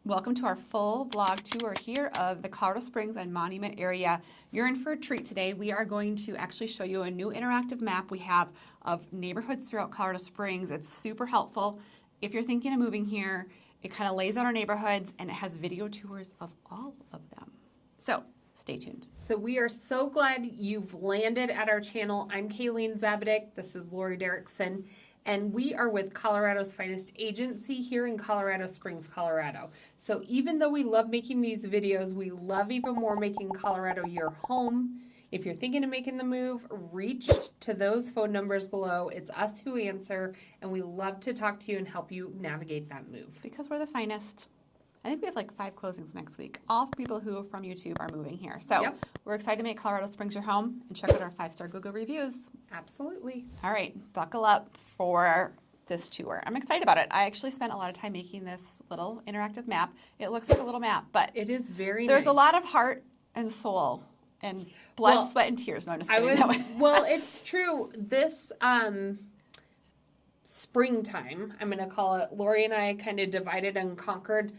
Welcome to our full vlog tour here of the Colorado Springs and Monument area. You're in for a treat today. We are going to actually show you a new interactive map we have of neighborhoods throughout Colorado Springs. It's super helpful. If you're thinking of moving here, it kind of lays out our neighborhoods and it has video tours of all of them. So stay tuned. So we are so glad you've landed at our channel. I'm Kayleen Zabadick. This is Lori Derrickson. And we are with Colorado's finest agency here in Colorado Springs, Colorado. So even though we love making these videos, we love even more making Colorado your home. If you're thinking of making the move, reach to those phone numbers below. It's us who answer, and we love to talk to you and help you navigate that move. Because we're the finest. I think we have like 5 closings next week. All people who from YouTube are moving here. So We're excited to make Colorado Springs your home and check out our 5-star Google reviews. Absolutely. All right, buckle up for this tour. I'm excited about it. I actually spent a lot of time making this little interactive map. It looks like a little map, but it is very there's nice. A lot of heart and soul and blood, sweat, and tears. No, I'm just kidding. Well, it's true. This springtime, I'm going to call it, Lori and I kind of divided and conquered.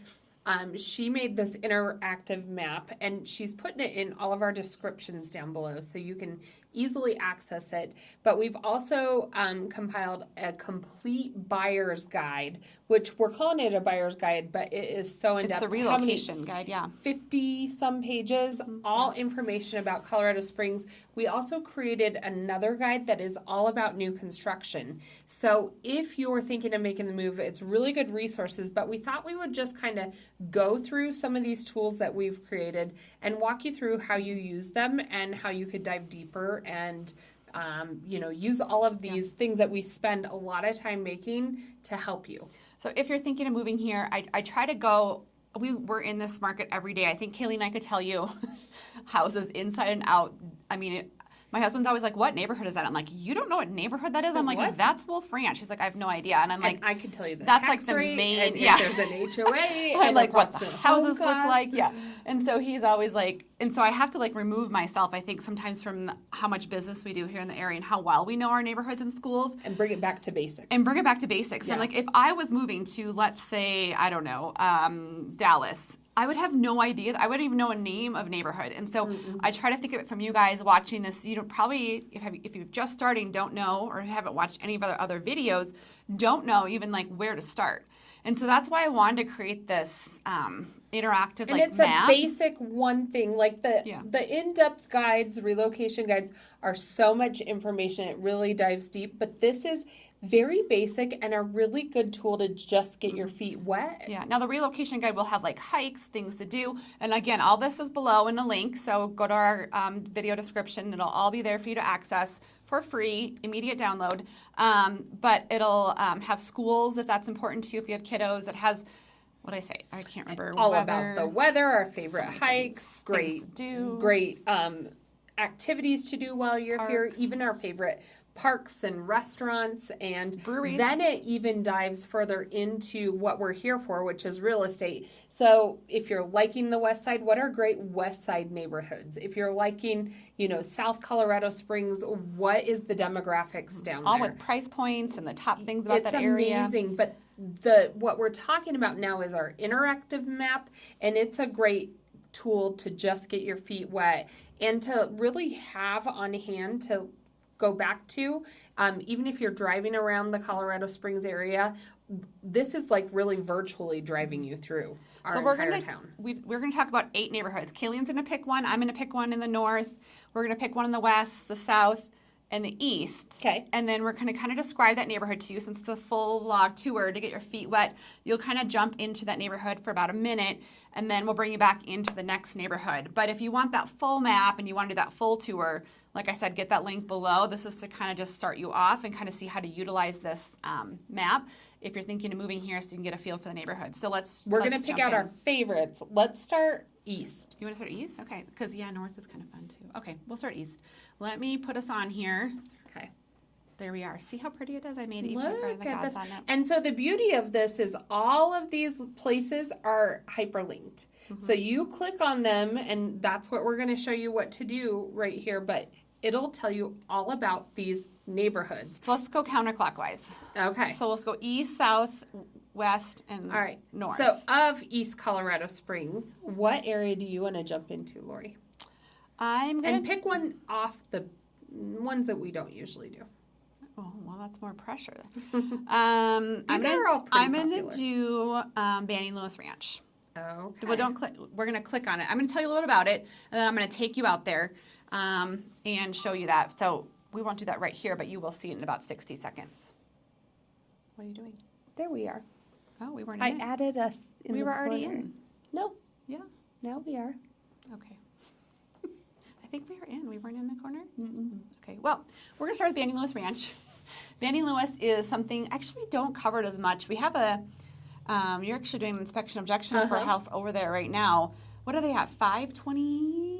She made this interactive map, and she's putting it in all of our descriptions down below so you can easily access it. But we've also compiled a complete buyer's guide, which we're calling it a buyer's guide, but it is so in-depth. It's a relocation guide, yeah. 50-some pages, all information about Colorado Springs. We also created another guide that is all about new construction. So if you're thinking of making the move, it's really good resources, but we thought we would just kind of go through some of these tools that we've created and walk you through how you use them and how you could dive deeper and use all of these things that we spend a lot of time making to help you. So if you're thinking of moving here, I try to go, we're in this market every day. I think Kaylee and I could tell you houses inside and out. I mean, my husband's always like, what neighborhood is that? I'm like, you don't know what neighborhood that is? I'm like, what? That's Wolf Ranch. He's like, I have no idea. And I'm like, I can tell you the that's tax like the rate, main, and if there's an HOA. I'm like, what the houses look cost. like? Yeah. And so he's always like, and so I have to like remove myself, I think, sometimes from how much business we do here in the area and how well we know our neighborhoods and schools. And bring it back to basics. So I'm like, if I was moving to, let's say, I don't know, Dallas, I would have no idea. I wouldn't even know a name of neighborhood. And so I try to think of it from you guys watching this. You don't probably, if you're just starting, don't know, or haven't watched any of our other videos, don't know even like where to start. And so that's why I wanted to create this interactive and it's map. A basic one thing. Like the in-depth guides, relocation guides are so much information. It really dives deep. But this is very basic and a really good tool to just get your feet wet. Yeah. Now the relocation guide will have like hikes, things to do. And again, all this is below in a link. So go to our video description. It'll all be there for you to access for free, immediate download. But it'll have schools if that's important to you, if you have kiddos. It has, what did I say? I can't remember. All about the weather, our favorite hikes, great activities to do while you're here, even our favorite parks and restaurants and breweries. Then it even dives further into what we're here for, which is real estate. So if you're liking the West Side, what are great West Side neighborhoods? If you're liking, South Colorado Springs, what is the demographics down there? All with price points and the top things about that area. It's amazing, but what we're talking about now is our interactive map, and it's a great tool to just get your feet wet and to really have on hand to go back to, even if you're driving around the Colorado Springs area, this is like really virtually driving you through our entire town. We're going to talk about 8 neighborhoods. Kaylene's going to pick one. I'm going to pick one in the north. We're going to pick one in the west, the south, and the east. Okay. And then we're going to kind of describe that neighborhood to you. Since it's a full vlog tour to get your feet wet, you'll kind of jump into that neighborhood for about a minute, and then we'll bring you back into the next neighborhood. But if you want that full map and you want to do that full tour, like I said, get that link below. This is to kind of just start you off and kind of see how to utilize this map if you're thinking of moving here so you can get a feel for the neighborhood. So we're going to pick out our favorites. Let's start east. You want to start east? Okay, because north is kind of fun too. Okay, we'll start east. Let me put us on here. Okay. There we are. See how pretty it is? I made it even better than Look at this. On it. And so the beauty of this is all of these places are hyperlinked. So you click on them, and that's what we're going to show you what to do right here. But it'll tell you all about these neighborhoods. So let's go counterclockwise. Okay. So let's go east, south, west, and All right. north. So of East Colorado Springs, what area do you want to jump into, Lori? I'm going And to pick one off the ones that we don't usually do. Oh, well, that's more pressure. These are all pretty I'm gonna popular. do Banning Lewis Ranch. Okay. Well, don't click. We're gonna click on it. I'm gonna tell you a little bit about it, and then I'm gonna take you out there and show you that. So we won't do that right here, but you will see it in about 60 seconds. What are you doing? There we are. Oh, we weren't I in it. added us in We the were already corner. in. No, Yeah. now we are. Okay. I think we were in. We weren't in the corner? Mm-mm. Okay. Well, we're going to start with Banning Lewis Ranch. Banning Lewis is something, actually, we don't cover it as much. We have you're actually doing an inspection objection for a house over there right now. What are they at? 520?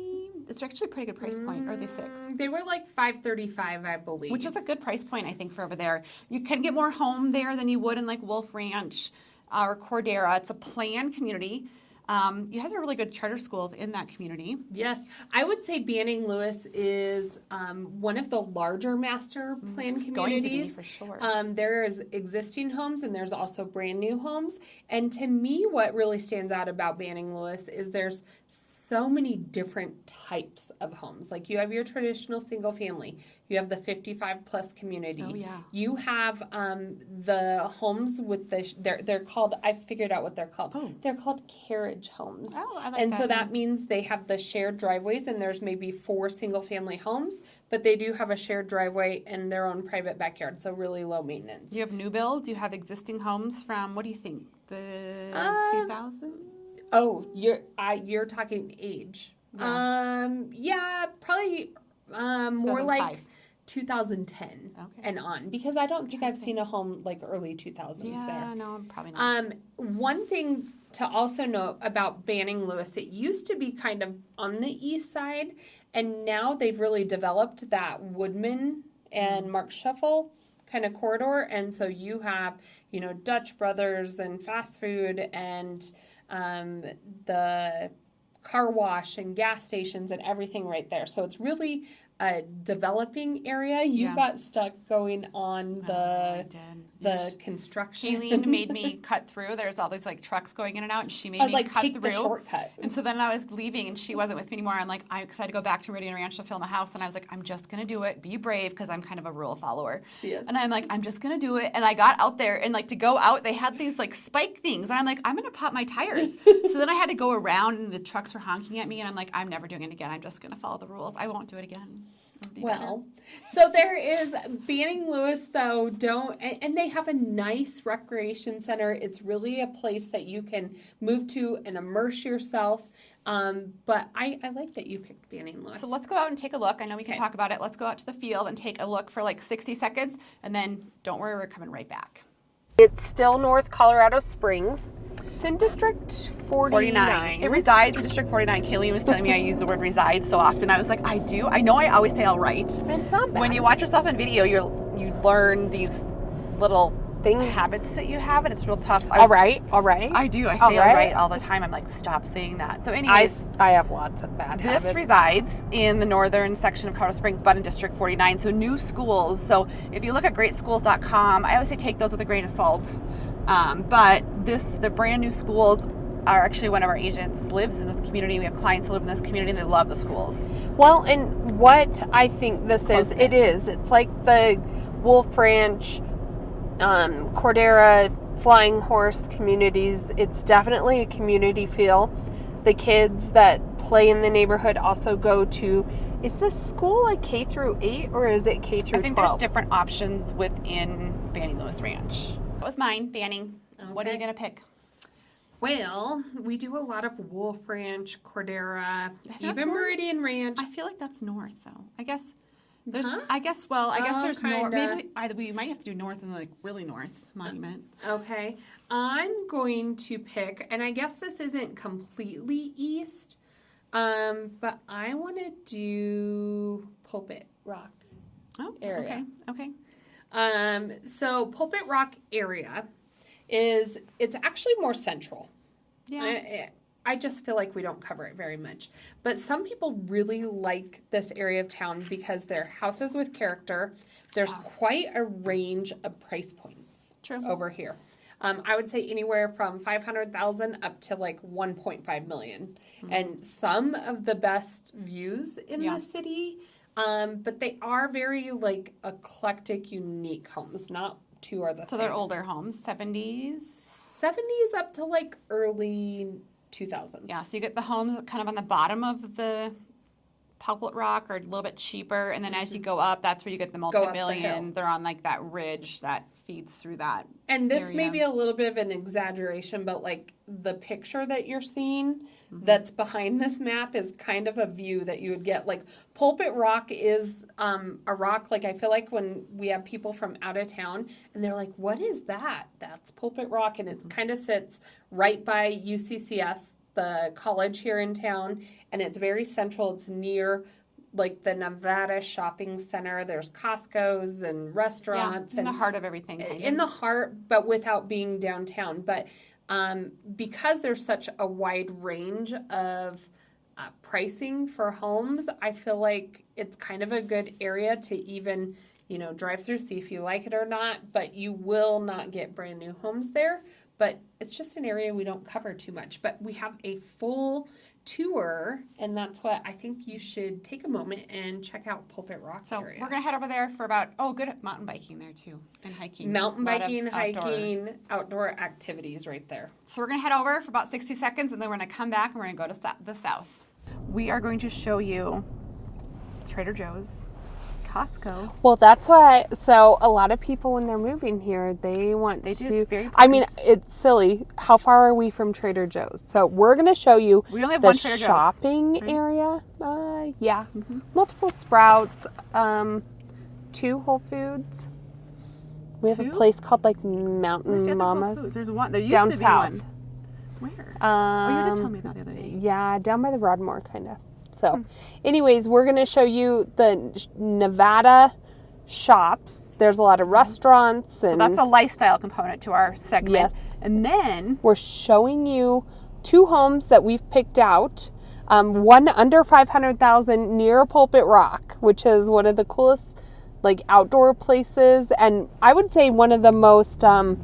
It's actually a pretty good price point. Or are they 6? They were like $535, I believe. Which is a good price point, I think, for over there. You can get more home there than you would in like Wolf Ranch or Cordera. It's a planned community. You guys are a really good charter school in that community. Yes, I would say Banning Lewis is one of the larger master plan It's communities. going to be, for sure. There's existing homes and there's also brand new homes. And to me, what really stands out about Banning Lewis is there's so many different types of homes. Like you have your traditional single family, you have the 55 plus community. Oh, yeah. You have the homes with they're called, I figured out what they're called. Oh. They're called carriage homes. Oh, I like And that. so that means they have the shared driveways and there's maybe 4 single family homes, but they do have a shared driveway and their own private backyard. So really low maintenance. You have new builds. You have existing homes from, what do you think, the 2000s? Oh, you're talking age. Yeah. Yeah, probably more like 2005. 2010 Okay. and on, because I don't think I've seen a home like early 2000s Yeah, there. no, probably not. One thing to also note about Banning Lewis, it used to be kind of on the east side, and now they've really developed that Woodman and Mark Shuffle kind of corridor, and so you have, Dutch Brothers and fast food and the car wash and gas stations and everything right there. So it's really a developing area. You Yeah. got stuck going on I did. the construction. Shailene made me cut through. There's all these like trucks going in and out, and she made I was me like, cut take through. the shortcut. And so then I was leaving, and she wasn't with me anymore. I'm like, I had to go back to Meridian Ranch to film a house, and I was like, I'm just gonna do it. Be brave, because I'm kind of a rule follower. She is. And I'm like, I'm just gonna do it. And I got out there, and like to go out, they had these like spike things, and I'm like, I'm gonna pop my tires. So then I had to go around, and the trucks were honking at me, and I'm like, I'm never doing it again. I'm just gonna follow the rules. I won't do it again. It'll be better. Well, so there is Banning Lewis, though, and they have a nice recreation center. It's really a place that you can move to and immerse yourself. But I like that you picked Banning Lewis. So let's go out and take a look. I know we can Okay. talk about it. Let's go out to the field and take a look for like 60 seconds, and then don't worry, we're coming right back. It's still North Colorado Springs. It's in District 49. It resides in District 49. Kayleen was telling me I use the word resides so often. I was like, I do. I know I always say all right. It's not bad. When you watch yourself in video, you learn these little Things. habits that you have, and it's real tough. All right. I do. I say all right all the time. I'm like, stop saying that. So anyways, I have lots of bad habits. this resides in the northern section of Colorado Springs, but in District 49. So new schools. So if you look at greatschools.com, I always say take those with a grain of salt. But the brand new schools are actually one of our agents lives in this community. We have clients who live in this community, and they love the schools. Well, and what I think this is, it's like the Wolf Ranch, Cordera, Flying Horse communities. It's definitely a community feel. The kids that play in the neighborhood also go to, is this school like K through 8 or is it K through 12? I think there's different options within Banning Lewis Ranch. That was mine, Banning. What are you going to pick? Well, we do a lot of Wolf Ranch, Cordera, That's even more- Meridian Ranch. I feel like that's north, though. I guess there's. Huh? I guess there's north. Kinda. Maybe we might have to do north and like really north Monument. Okay, I'm going to pick, and I guess this isn't completely east, but I want to do Pulpit Rock. Oh, Area. Okay. So Pulpit Rock area it's actually more central. Yeah. I just feel like we don't cover it very much. But some people really like this area of town because they're houses with character. There's quite a range of price points True. over here. I would say anywhere from 500,000 up to like 1.5 million. And some of the best views in the city, but they are very like eclectic, unique homes. Not two are the same. So they're older homes, 70s? 70s up to like early 2000s. Yeah, so you get the homes kind of on the bottom of the Pulpit Rock or a little bit cheaper, and then as you go up, that's where you get the multi-million. They're on like that ridge that feeds through that And this area. may be a little bit of an exaggeration, but like the picture that you're seeing that's behind this map is kind of a view that you would get. Like Pulpit Rock is a rock, like I feel like when we have people from out of town and they're like, what is that? That's Pulpit Rock, and it kind of sits right by UCCS, the college here in town, and it's very central. It's near like the Nevada shopping center. There's Costco's and restaurants. In the heart of everything. In the heart, but without being downtown. But because there's such a wide range of pricing for homes, I feel like it's kind of a good area to even, drive through, see if you like it or not. But you will not get brand new homes there. But it's just an area we don't cover too much. But we have a full tour, and that's what I think you should take a moment and check out Pulpit Rock area. We're going to head over there for about, good mountain biking there too, and hiking. Mountain biking, hiking, outdoor activities right there. So we're going to head over for about 60 seconds, and then we're going to come back and we're going to go to the south. We are going to show you Trader Joe's, Costco. Well, that's why. So a lot of people, when they're moving here, they want to. It's very important. I mean, it's silly. How far are we from Trader Joe's? So we're going to show you we only have the one Trader shopping Joe's, right? area. Yeah, multiple Sprouts, 2 Whole Foods. We have a place called like Mountain Mama's. There's one. There used down to be south. One. Where? You did tell me that the other day. Yeah, down by the Broadmoor, kind of. So, anyways, we're going to show you the Nevada shops. There's a lot of restaurants. So that's a lifestyle component to our segment. Yes. And then we're showing you 2 homes that we've picked out. One under 500,000 near Pulpit Rock, which is one of the coolest like outdoor places. And I would say one of the most, people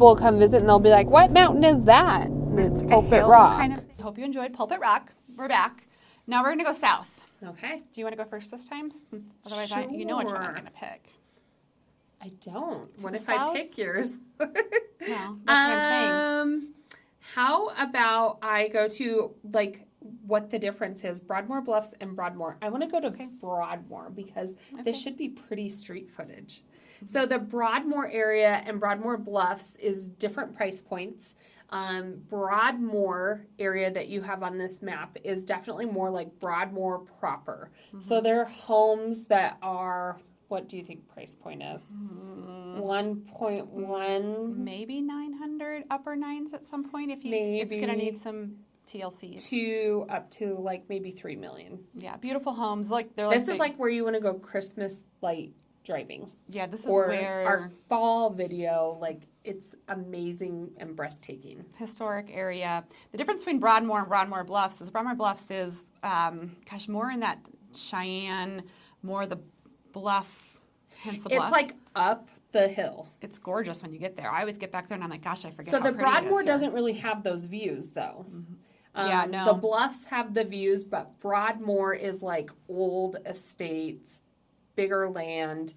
will come visit and they'll be like, what mountain is that? And it's Pulpit Rock. I hope you enjoyed Pulpit Rock. We're back. Now we're going to go south. Okay. Do you want to go first this time? Otherwise, Sure. you know which one I'm going to pick. I don't. What if South? I pick yours? No, that's what I'm saying. How about I go to like what the difference is, Broadmoor Bluffs and Broadmoor. I want to go to Broadmoor because this should be pretty street footage. So the Broadmoor area and Broadmoor Bluffs is different price points. Broadmoor area that you have on this map is definitely more like Broadmoor proper. So there are homes that are, what do you think price point is? 1.1, maybe 900, upper nines at some point. It's maybe going to need some TLCs. to up to like maybe 3 million. Yeah, beautiful homes. This is like where you want to go Christmas light driving. Yeah, this is Or where our fall video, like it's amazing and breathtaking. Historic area. The difference between Broadmoor and Broadmoor Bluffs is more in that Cheyenne, more the bluff, hence the bluff. It's like up the hill. It's gorgeous when you get there. I always get back there and I'm like, gosh, I forget So how the pretty it is Broadmoor here. doesn't really have those views though. No. The bluffs have the views, but Broadmoor is like old estates, bigger land.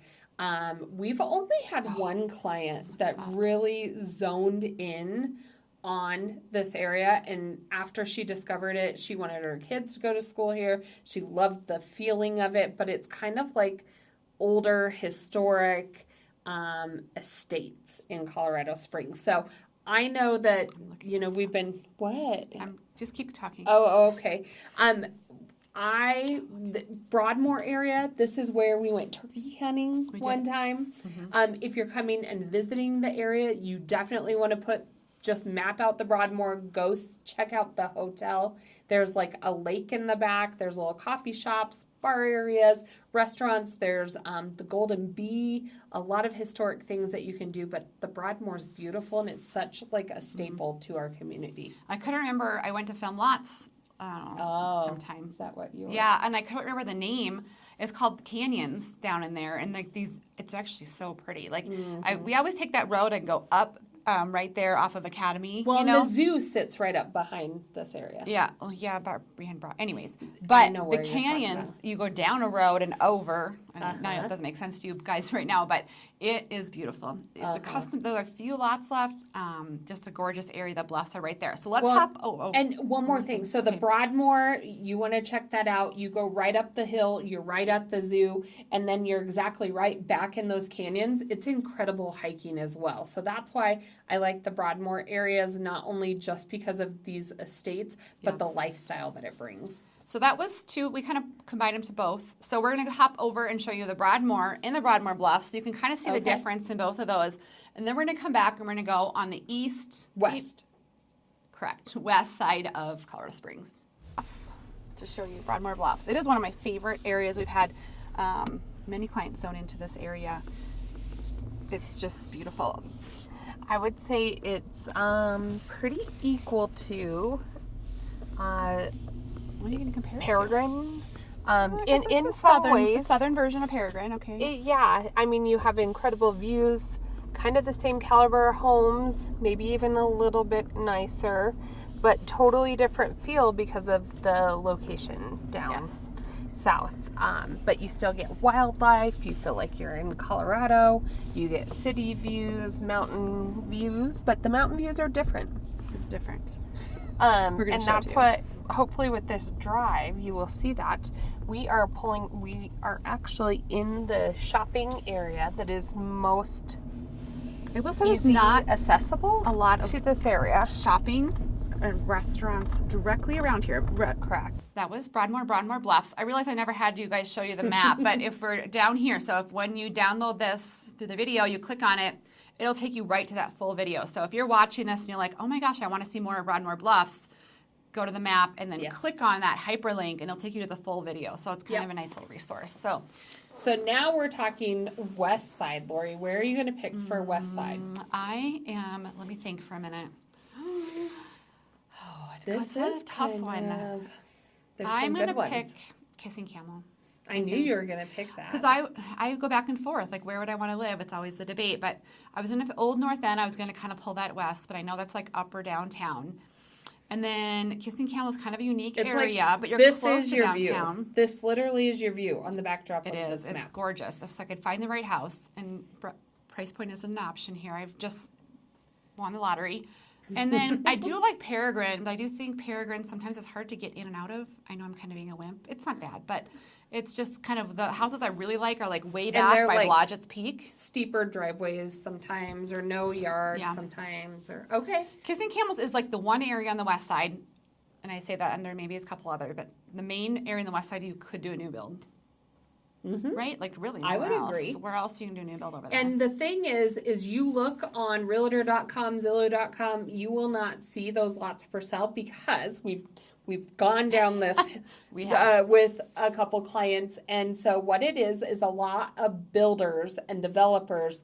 We've only had one client that really zoned in on this area, and after she discovered it, she wanted her kids to go to school here. She loved the feeling of it, but it's kind of like older, historic estates in Colorado Springs. So I know that, we've been, what? Just keep talking. Oh, okay. The Broadmoor area, this is where we went turkey hunting one time. If you're coming and visiting the area, you definitely want to just map out the Broadmoor, go check out the hotel. There's like a lake in the back. There's little coffee shops, bar areas, restaurants. There's the Golden Bee, a lot of historic things that you can do. But the Broadmoor is beautiful, and it's such like a staple to our community. I couldn't remember. I went to film lots I don't know, sometime. Is that what you were? Yeah, and I couldn't remember the name. It's called Canyons down in there, and like these, it's actually so pretty. Like we always take that road and go up right there off of Academy. Well, you know? and the zoo sits right up behind this area. Yeah. Well, yeah, about anyways, but know the where you're talking canyons, about. you go down a road and over. I know it doesn't make sense to you guys right now, but it is beautiful. It's a custom. There's a few lots left. Just a gorgeous area. The bluffs are right there. So let's hop. And one more thing. So the Broadmoor, you want to check that out. You go right up the hill. You're right at the zoo, and then you're exactly right back in those canyons. It's incredible hiking as well. So that's why I like the Broadmoor areas, not only just because of these estates, but the lifestyle that it brings. So that was two. We kind of combined them to both. So we're going to hop over and show you the Broadmoor and the Broadmoor Bluffs. So you can kind of see the difference in both of those. And then we're going to come back and we're going to go on the west side of Colorado Springs to show you Broadmoor Bluffs. It is one of my favorite areas. We've had many clients zone into this area. It's just beautiful. I would say it's pretty equal to What are you going to compare it to? Peregrine. In some ways. southern version of Peregrine, okay. Yeah, I mean, you have incredible views, kind of the same caliber homes, maybe even a little bit nicer, but totally different feel because of the location down south. But you still get wildlife. You feel like you're in Colorado. You get city views, mountain views, but the mountain views are different. And that's what, hopefully with this drive, you will see that we are actually in the shopping area that is most I will say there's easy not accessible a lot of to this area. shopping and restaurants directly around here. Correct. That was Broadmoor Bluffs. I realize I never had you guys show you the map, but if we're down here, so if when you download this through the video, you click on it, it'll take you right to that full video. So if you're watching this and you're like, oh my gosh, I want to see more of Broadmoor Bluffs, go to the map and then click on that hyperlink and it'll take you to the full video. So it's kind of a nice little resource. So now we're talking west side, Lori. Where are you going to pick for west side? Let me think for a minute. This is a tough one. I'm going to pick Kissing Camel. I knew you were going to pick that. Because I go back and forth. Like, where would I want to live? It's always the debate. But I was in Old North End. I was going to kind of pull that west, but I know that's like up or downtown. And then Kissing Camel is kind of a unique area, but you're close to downtown. View. This literally is your view on the backdrop of this map. It's gorgeous. If I could find the right house, and price point is an option here. I've just won the lottery. And then I do like Peregrine, but I do think Peregrine sometimes is hard to get in and out of. I know I'm kind of being a wimp. It's not bad, but it's just kind of the houses I really like are like way back by Blodgett's Peak. Steeper driveways sometimes, or no yard sometimes, or Kissing Camels is like the one area on the west side, and I say that under maybe it's a couple other, but the main area on the west side you could do a new build. Right? Like really, I would agree. Where else you can do a new build over there? And the thing is you look on Realtor.com, Zillow.com, you will not see those lots for sale because we've gone down this with a couple clients, and so what it is a lot of builders and developers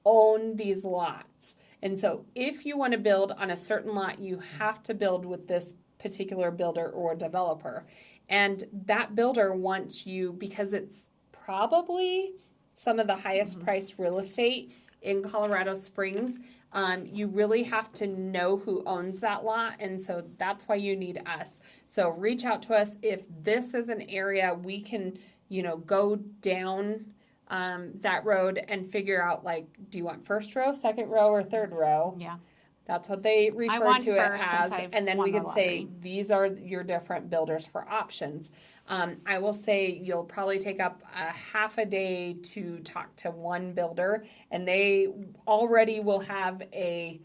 own these lots. And so if you want to build on a certain lot, you have to build with this particular builder or developer. And that builder wants you, because it's probably some of the highest priced real estate in Colorado Springs, you really have to know who owns that lot, and so that's why you need us. So reach out to us if this is an area we can, go down that road and figure out, like, do you want first row, second row, or third row? Yeah. That's what they refer to it as, and then we can say these are your different builders for options. I will say you'll probably take up a half a day to talk to one builder, and they already will have a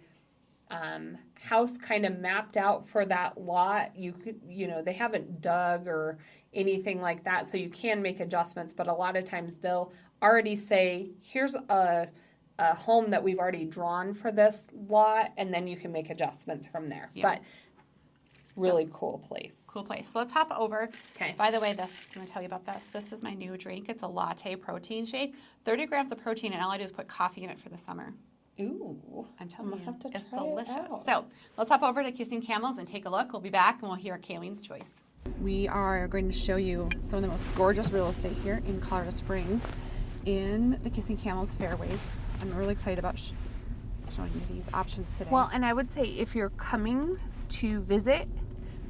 house kind of mapped out for that lot. You could, they haven't dug or anything like that, so you can make adjustments, but a lot of times they'll already say, here's a home that we've already drawn for this lot, and then you can make adjustments from there. Yeah. But really cool place. Cool place. So let's hop over. Okay. By the way, I'm going to tell you about this. This is my new drink. It's a latte protein shake. 30 grams of protein, and all I do is put coffee in it for the summer. Ooh. I'm telling I'm you, gonna have to it's try it delicious. out. So let's hop over to Kissing Camels and take a look. We'll be back and we'll hear Kayleen's choice. We are going to show you some of the most gorgeous real estate here in Colorado Springs in the Kissing Camels fairways. I'm really excited about showing you these options today. Well, and I would say if you're coming to visit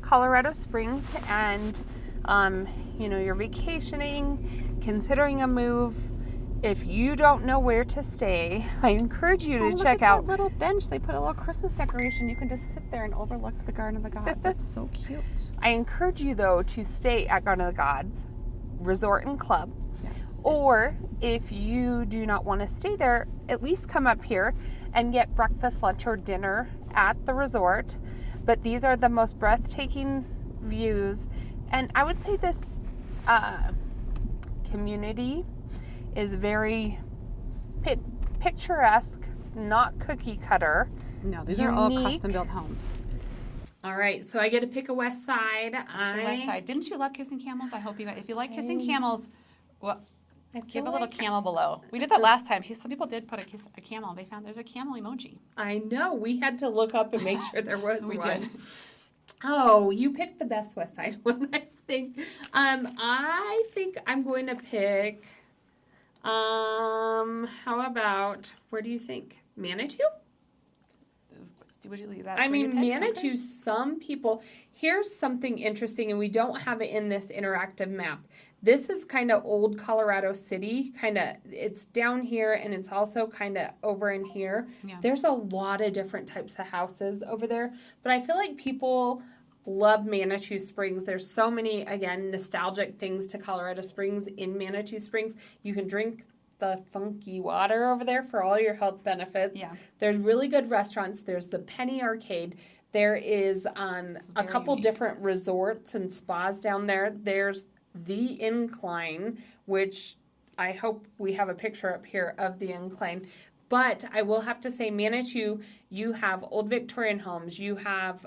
Colorado Springs and you're vacationing, considering a move, if you don't know where to stay, I encourage you to check out that little bench. They put a little Christmas decoration. You can just sit there and overlook the Garden of the Gods. It's so cute. I encourage you though to stay at Garden of the Gods Resort and Club. Yes. Or if you do not want to stay there, at least come up here and get breakfast, lunch, or dinner at the resort. But these are the most breathtaking views. And I would say this community is very picturesque, not cookie cutter. No, these are all Unique. custom built homes. All right, so I get to pick a west side. West Side. Didn't you love Kissing Camels? I hope you guys, if you like Kissing Camels, well, I give feel a little like- camel below. We did that last time. Some people did put a camel. They found there's a camel emoji. I know. We had to look up and make sure there was We one. did. Oh, you picked the best west side one, I think. I think I'm going to pick, how about, where do you think? Manitou? Would you leave that? I for your mean, pick? Manitou, Okay. some people, here's something interesting, and we don't have it in this interactive map. This is kind of old Colorado City, it's down here, and it's also kind of over in here. Yeah. There's a lot of different types of houses over there, but I feel like people love Manitou Springs. There's so many, again, nostalgic things to Colorado Springs in Manitou Springs. You can drink the funky water over there for all your health benefits. Yeah. There's really good restaurants. There's the Penny Arcade. There is a very couple unique. different resorts and spas down there. There's the Incline, which I hope we have a picture up here of the Incline. But I will have to say, Manitou, you have old Victorian homes. You have,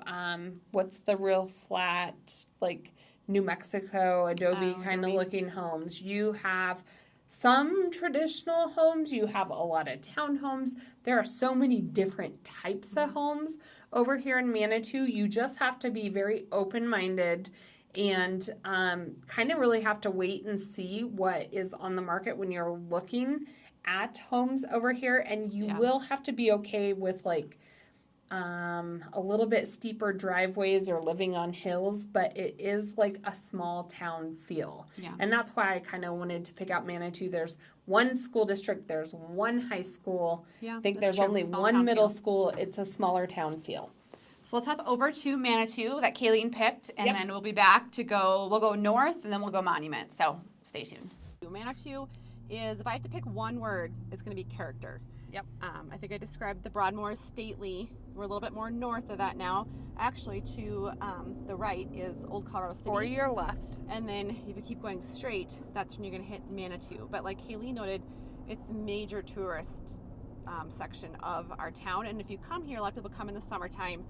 what's the real flat, like New Mexico, Adobe kind of Adobe. looking homes. You have some traditional homes. You have a lot of townhomes. There are so many different types of homes over here in Manitou. You just have to be very open-minded and kind of really have to wait and see what is on the market when you're looking at homes over here. And you Yeah. will have to be okay with like a little bit steeper driveways or living on hills, but it is like a small town feel. Yeah. And that's why I kind of wanted to pick out Manitou. There's one school district, there's one high school. Yeah, I think that's there's true. only Small one town middle feel. school. It's a smaller town feel. So let's hop over to Manitou that Kayleen picked, and Yep. then we'll be back to we'll go north, and then we'll go Monument. So stay tuned. Manitou is, if I have to pick one word, it's going to be character. Yep. I think I described the Broadmoor as stately. We're a little bit more north of that now. Actually, to the right is Old Colorado City. or your left. And then if you keep going straight, that's when you're going to hit Manitou. But like Kaylee noted, it's a major tourist section of our town. And if you come here, a lot of people come in the summertime.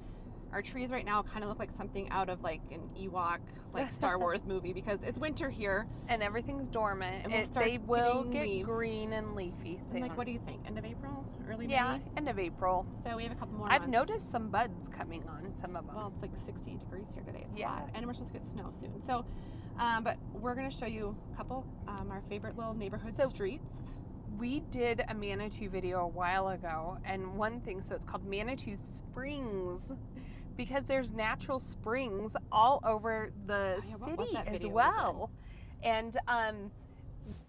Our trees right now kind of look like something out of like an Ewok, like Star Wars movie, because it's winter here. And everything's dormant. And we'll start They will getting get leaves. green and leafy soon. And like, what do you think? End of April? Early Yeah, May? end of April. So we have a couple more I've months. noticed some buds coming on some of them. Well, it's like 60 degrees here today. It's Yeah. hot. And we're supposed to get snow soon. So, but we're going to show you a couple, our favorite little neighborhood So- streets. We did a Manitou video a while ago, and one thing, so it's called Manitou Springs, because there's natural springs all over the Yeah, what was city that as video we well. And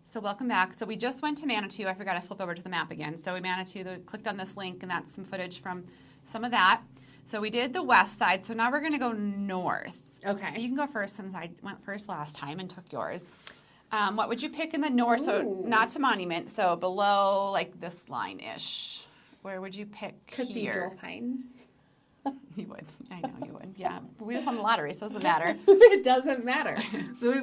So welcome back. So we just went to Manitou. I forgot to flip over to the map again. So we clicked on this link, and that's some footage from some of that. So we did the west side. So now we're going to go north. Okay. You can go first since I went first last time and took yours. What would you pick in the north? So Ooh. not to Monument. So below like this line-ish. Where would you pick Cathedral here? Pines. You would. I know you would. Yeah. We just won the lottery, so it doesn't matter. It doesn't matter.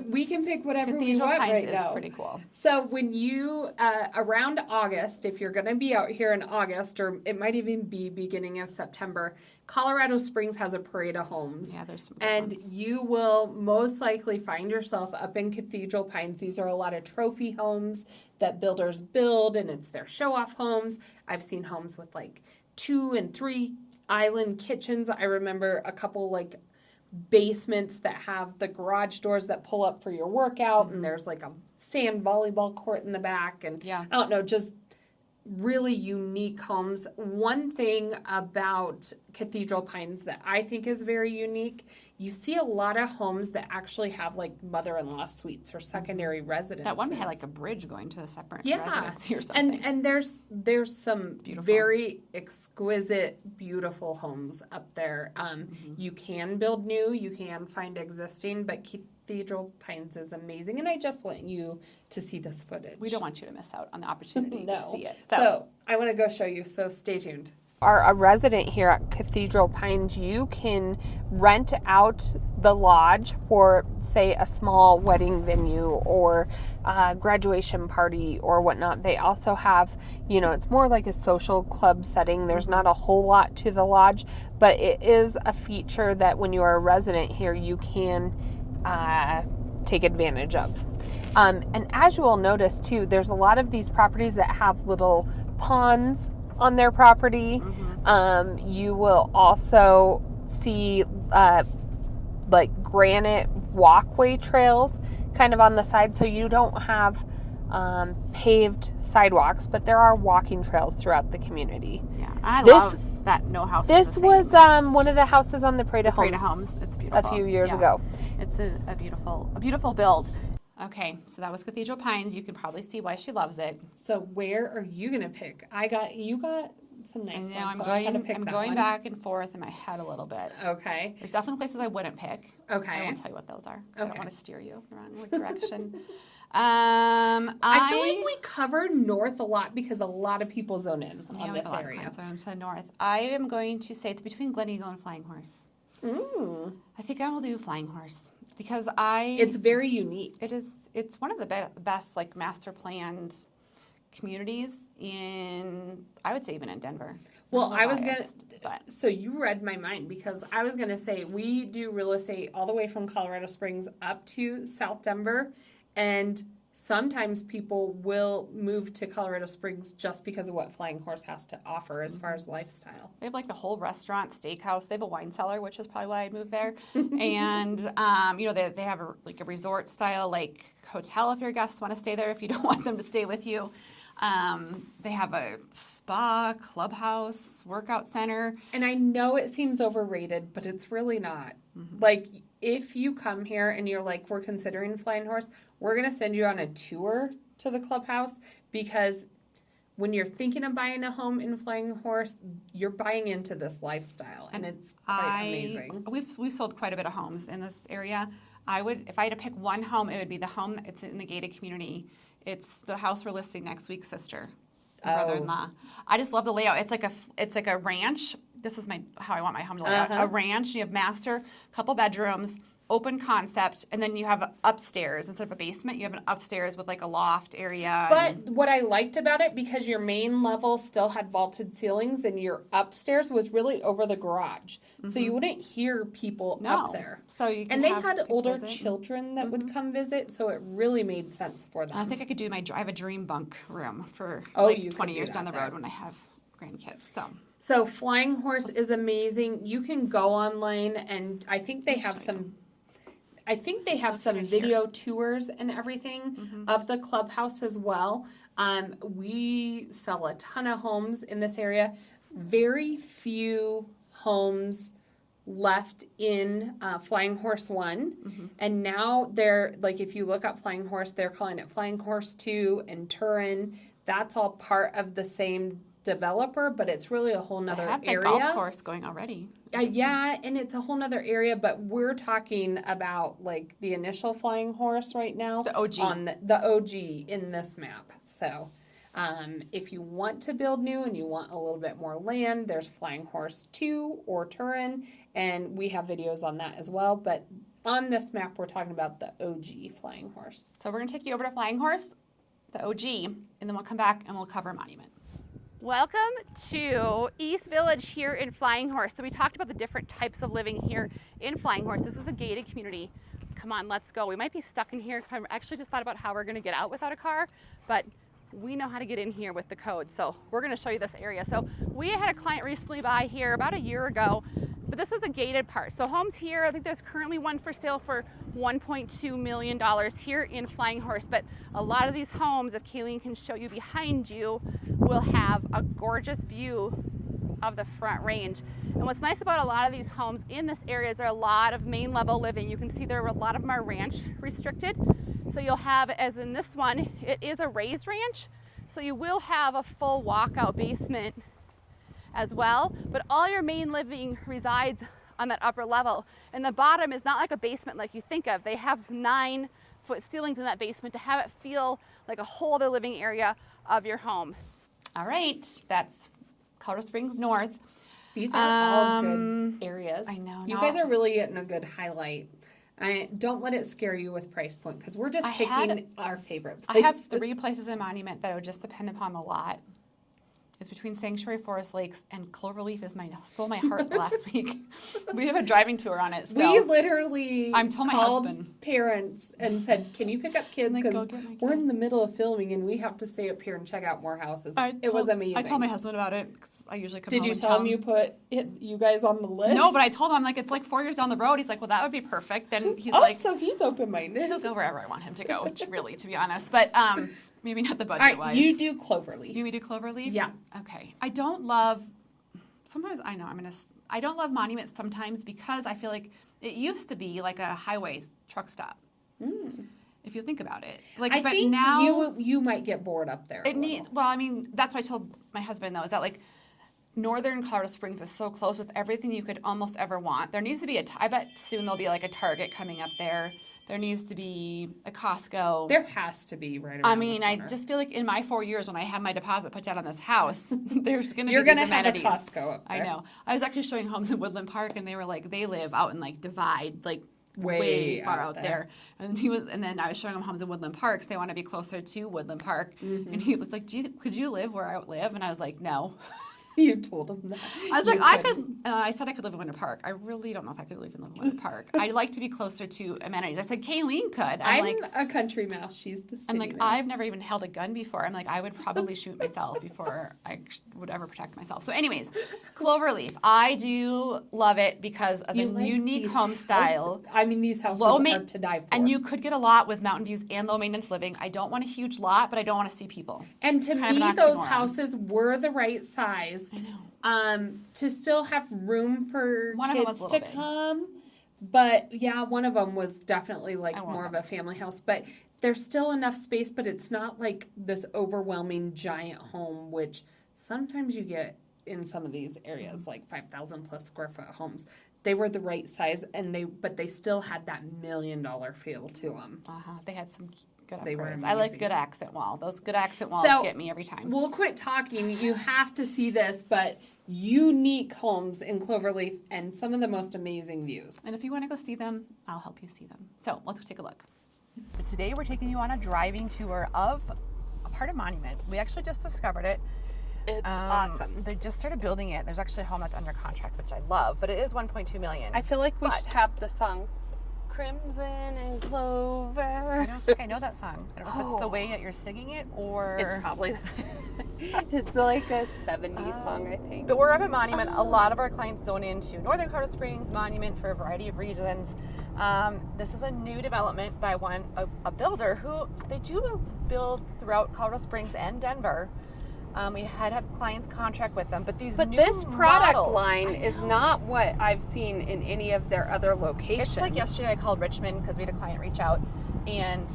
We can pick whatever we Cathedral want Pines right is now. pretty cool. So when you, around August, if you're going to be out here in August, or it might even be beginning of September, Colorado Springs has a parade of homes. Yeah, there's some good And ones. you will most likely find yourself up in Cathedral Pines. These are a lot of trophy homes. that builders build, and it's their show-off homes. I've seen homes with like 2 and 3 island kitchens. I remember a couple like basements that have the garage doors that pull up for your workout, and there's like a sand volleyball court in the back, and I don't know, just really unique homes. One thing about Cathedral Pines that I think is very unique, you see a lot of homes that actually have like mother-in-law suites or secondary residences. That one had like a bridge going to a separate residency or something. And there's some very exquisite, beautiful homes up there. You can build new, you can find existing, but Cathedral Pines is amazing, and I just want you to see this footage. We don't want you to miss out on the opportunity to see it. So I want to go show you, so stay tuned. Are a resident here at Cathedral Pines, you can rent out the lodge for, say, a small wedding venue or a graduation party or whatnot. They also have, you know, it's more like a social club setting. There's not a whole lot to the lodge, but it is a feature that when you are a resident here, you can take advantage of. And as you will notice too, there's a lot of these properties that have little ponds on their property. You will also see like granite walkway trails kind of on the side, so you don't have paved sidewalks, but there are walking trails throughout the community. Yeah, I love that no house This is the same. was one of the houses on the Parade of Homes. It's beautiful. A few years ago. It's a beautiful build. Okay, so that was Cathedral Pines. You can probably see why she loves it. So where are you gonna pick? You got some nice ones. I'm so I had to pick I'm that going one. back and forth in my head a little bit. Okay. There's definitely places I wouldn't pick. Okay. I won't tell you what those are. I don't want to steer you in the wrong direction. I feel like we cover north a lot because a lot of people zone in on this area. So north. I am going to say it's between Glen Eagle and Flying Horse. I think I will do Flying Horse because It's very unique. It's one of the best like master planned communities in, I would say, even in Denver. Well, so you read my mind because I was gonna say we do real estate all the way from Colorado Springs up to South Denver, and sometimes people will move to Colorado Springs just because of what Flying Horse has to offer as far as lifestyle. They have like the whole restaurant, steakhouse. They have a wine cellar, which is probably why I moved there. And you know, they have a resort style like hotel if your guests want to stay there if you don't want them to stay with you. They have a spa, clubhouse, workout center. And I know it seems overrated, but it's really not. Like, if you come here and you're like, we're considering Flying Horse, we're going to send you on a tour to the clubhouse, because when you're thinking of buying a home in Flying Horse, you're buying into this lifestyle, and it's quite amazing. We've sold quite a bit of homes in this area. If I had to pick one home, it would be the home that's in the gated community. It's the house we're listing next week, sister, brother-in-law. I just love the layout. It's like a ranch. This is how I want my home to lay out. A ranch. You have master, couple bedrooms, open concept, and then you have upstairs instead of a basement. You have an upstairs with like a loft area. But what I liked about it, because your main level still had vaulted ceilings, and your upstairs was really over the garage, so you wouldn't hear people up there. So you can they had older children that would come visit, so it really made sense for them. And I think I could do I have a dream bunk room for 20 years down the road when I have grandkids. So Flying Horse is amazing. You can go online, and I think they have some video tours and everything of the clubhouse as well. We sell a ton of homes in this area. Very few homes left in Flying Horse 1. And now they're, like, if you look up Flying Horse, they're calling it Flying Horse 2 and Turin. That's all part of the same developer, but it's really a whole nother area. They have the golf course going already. Yeah, and it's a whole nother area, but we're talking about like the initial Flying Horse right now. The OG. On the OG in this map. So if you want to build new and you want a little bit more land, there's Flying Horse 2 or Turin, and we have videos on that as well. But on this map, we're talking about the OG Flying Horse. So we're going to take you over to Flying Horse, the OG, and then we'll come back and we'll cover Monument. Welcome to East Village here in Flying Horse. So we talked about the different types of living here in Flying Horse. This is a gated community. Come on, let's go. We might be stuck in here because I actually just thought about how we're going to get out without a car, but we know how to get in here with the code. So we're going to show you this area. So we had a client recently buy here about a year ago, but this is a gated part. So homes here, I think there's currently one for sale for $1.2 million here in Flying Horse. But a lot of these homes, if Kayleen can show you behind you, will have a gorgeous view of the Front Range. And what's nice about a lot of these homes in this area is there are a lot of main level living. You can see there are a lot of them are ranch restricted. So you'll have, as in this one, it is a raised ranch. So you will have a full walkout basement as well, but all your main living resides on that upper level. And the bottom is not like a basement like you think of. They have 9-foot ceilings in that basement to have it feel like a whole other living area of your home. All right, that's Colorado Springs North. These are all good areas. I know. You guys are really getting a good highlight. Don't let it scare you with price point, because we're just picking our favorite places. I have 3 places in Monument that I would just depend upon a lot. It's between Sanctuary Forest Lakes and Cloverleaf stole my heart last week. We have a driving tour on it. So we literally told my called husband. Parents and said, can you pick up kids? Like, Because we're in the middle of filming and we have to stay up here and check out more houses. It was amazing. I told my husband about it. I usually come Did home you and tell him you put you guys on the list? No, but I told him, like, it's like 4 years down the road. He's like, well, that would be perfect. Then he's so he's open-minded. He'll go wherever I want him to go, which really, to be honest. But maybe not the All budget-wise. right, you do Cloverleaf. We do Cloverleaf? Yeah. Okay. I don't love, sometimes, I don't love Monument sometimes because I feel like it used to be like a highway truck stop. If you think about it. Like, I but think now you might get bored up there. That's what I told my husband, though, is that, like, Northern Colorado Springs is so close with everything you could almost ever want. There needs to be I bet soon there'll be like a Target coming up there. There needs to be a Costco. There has to be right around the I corner. just feel like in my 4 years when I have my deposit put down on this house, there's going to be You're these going to have a amenities. Costco up there. I know. I was actually showing homes in Woodland Park, and they were like, they live out in like Divide, like way far out there. And then I was showing him homes in Woodland Park, because they want to be closer to Woodland Park. And he was like, could you live where I live? And I was like, no. You told him that. I was like, I could. I said I could live in Winter Park. I really don't know if I could live in Winter Park. I like to be closer to amenities. I said Kayleen could. I'm a country mouse. She's the city I'm like, mouse. I've never even held a gun before. I'm like, I would probably shoot myself before I would ever protect myself. So, anyways, Cloverleaf. I do love it because of the unique home style. These houses are to die for. And you could get a lot with mountain views and low maintenance living. I don't want a huge lot, but I don't want to see people. And to me, those houses were the right size. I know. To still have room for kids to big. come. But yeah, one of them was definitely like more of a family house. But there's still enough space, but it's not like this overwhelming giant home, which sometimes you get in some of these areas, like 5,000 plus square foot homes. They were the right size, but they still had that $1 million feel to them. They had some good They were upgrades. amazing. I like good accent wall. Those good accent walls get me every time. We'll quit talking. You have to see this, but unique homes in Cloverleaf and some of the most amazing views. And if you want to go see them, I'll help you see them. So let's take a look. Today we're taking you on a driving tour of a part of Monument. We actually just discovered it. It's awesome. They just started building it. There's actually a home that's under contract, which I love, but it is $1.2 million. I feel like we should have the song Crimson and Clover. I don't think I know that song. I don't know if it's the way that you're singing it or... It's probably... It's like a 70s song, I think. But we're up at Monument. A lot of our clients zone into Northern Colorado Springs, Monument for a variety of reasons. This is a new development by a builder who, they do build throughout Colorado Springs and Denver. We had clients contract with them, but this product line is not what I've seen in any of their other locations. It's like yesterday I called Richmond because we had a client reach out, and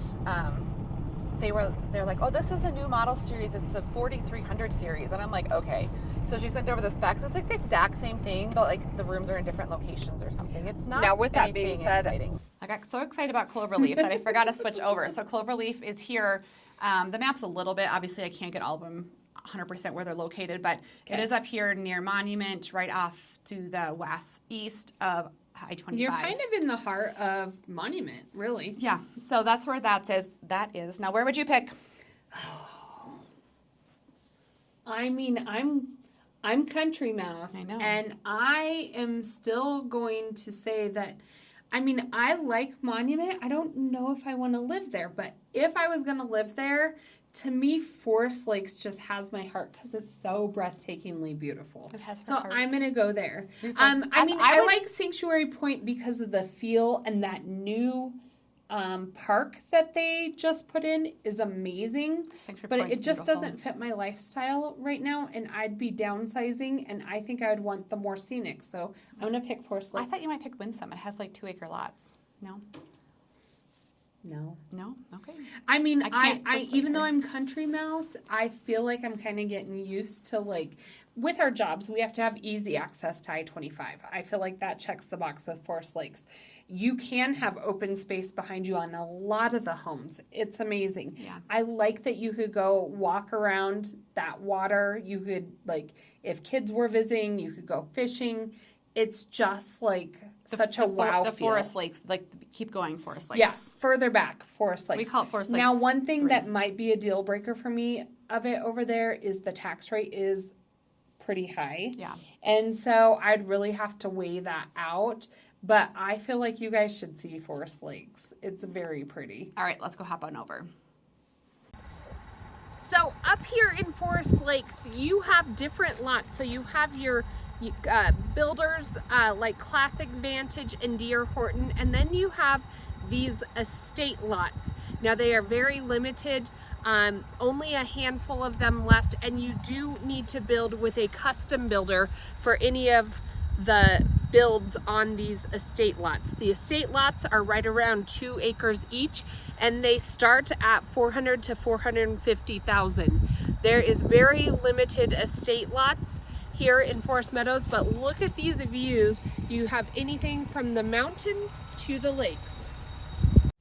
they're like, oh, this is a new model series. It's the 4300 series, and I'm like, okay. So she sent over the specs. It's like the exact same thing, but like the rooms are in different locations or something. It's not. Now, with that being said, exciting. I got so excited about Cloverleaf that I forgot to switch over. So Cloverleaf is here. The map's a little bit. Obviously, I can't get all of them 100% where they're located, but it is up here near Monument, right off to the east of I-25. You're kind of in the heart of Monument, really. Yeah, so that's where that is. Now, where would you pick? I mean, I'm country mouse. I know. And I am still going to say that, I mean, I like Monument. I don't know if I want to live there, but if I was going to live there, to me, Forest Lakes just has my heart because it's so breathtakingly beautiful. It has her So heart. I'm gonna go there. Forest- I would- like Sanctuary Point because of the feel, and that new park that they just put in is amazing. Sanctuary But Point's it just beautiful. doesn't fit my lifestyle right now, and I'd be downsizing, and I think I would want the more scenic. So I'm gonna pick Forest Lakes. I thought you might pick Winsome. It has like 2-acre lots. No? No. No? Okay. I mean, I I can't personally even though agree. I'm country mouse, I feel like I'm kind of getting used to like with our jobs, we have to have easy access to I-25. I feel like that checks the box with Forest Lakes. You can have open space behind you on a lot of the homes. It's amazing. Yeah. I like that you could go walk around that water. You could like if kids were visiting, you could go fishing. It's just like such a wow The feel. Forest Lakes, like keep going Forest Lakes. Yeah, further back, Forest Lakes. We call it Forest Lakes. Now, one thing 3. that might be a deal breaker for me of it over there is the tax rate is pretty high. Yeah. And so I'd really have to weigh that out. But I feel like you guys should see Forest Lakes. It's very pretty. All right, let's go hop on over. So up here in Forest Lakes, you have different lots. So you have your builders like Classic Vantage and D.R. Horton, and then you have these estate lots. Now they are very limited, only a handful of them left, and you do need to build with a custom builder for any of the builds on these estate lots. The estate lots are right around 2 acres each, and they start at $400,000 to $450,000. There is very limited estate lots here in Forest Meadows, but look at these views. You have anything from the mountains to the lakes.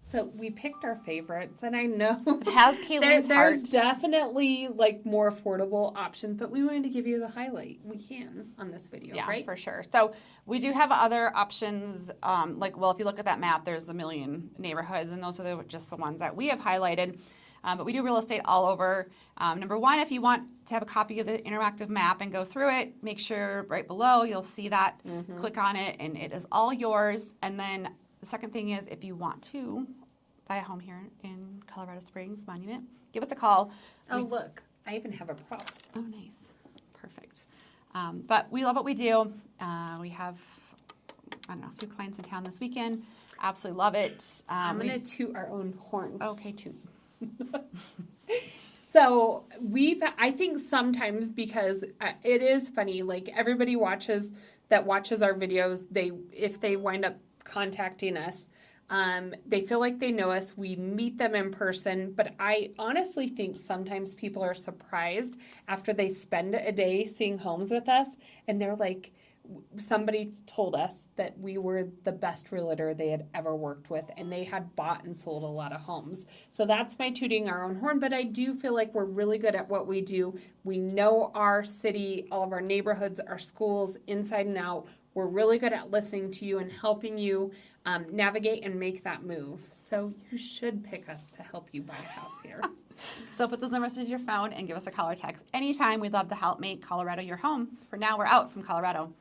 So we picked our favorites, and I know It has Kayleen's there's heart. definitely like more affordable options, but we wanted to give you the highlight. We can on this video, Yeah, right? for sure. So we do have other options. If you look at that map, there's a million neighborhoods, and those are just the ones that we have highlighted. But we do real estate all over. Number one, if you want to have a copy of the interactive map and go through it, make sure right below you'll see that. Click on it, and it is all yours. And then the second thing is, if you want to buy a home here in Colorado Springs Monument, give us a call. Oh, look, I even have a prop. Oh, nice. Perfect. But we love what we do. We have, a few clients in town this weekend. Absolutely love it. I'm going to toot our own horn. Okay, toot. So I think sometimes because it is funny, like everybody watches our videos, if they wind up contacting us, they feel like they know us. We meet them in person, but I honestly think sometimes people are surprised after they spend a day seeing homes with us, and they're like, somebody told us that we were the best realtor they had ever worked with, and they had bought and sold a lot of homes. So that's my tooting our own horn, but I do feel like we're really good at what we do. We know our city, all of our neighborhoods, our schools inside and out. We're really good at listening to you and helping you navigate and make that move. So you should pick us to help you buy a house here. So put those numbers into your phone and give us a call or text anytime. We'd love to help make Colorado your home. For now, we're out from Colorado.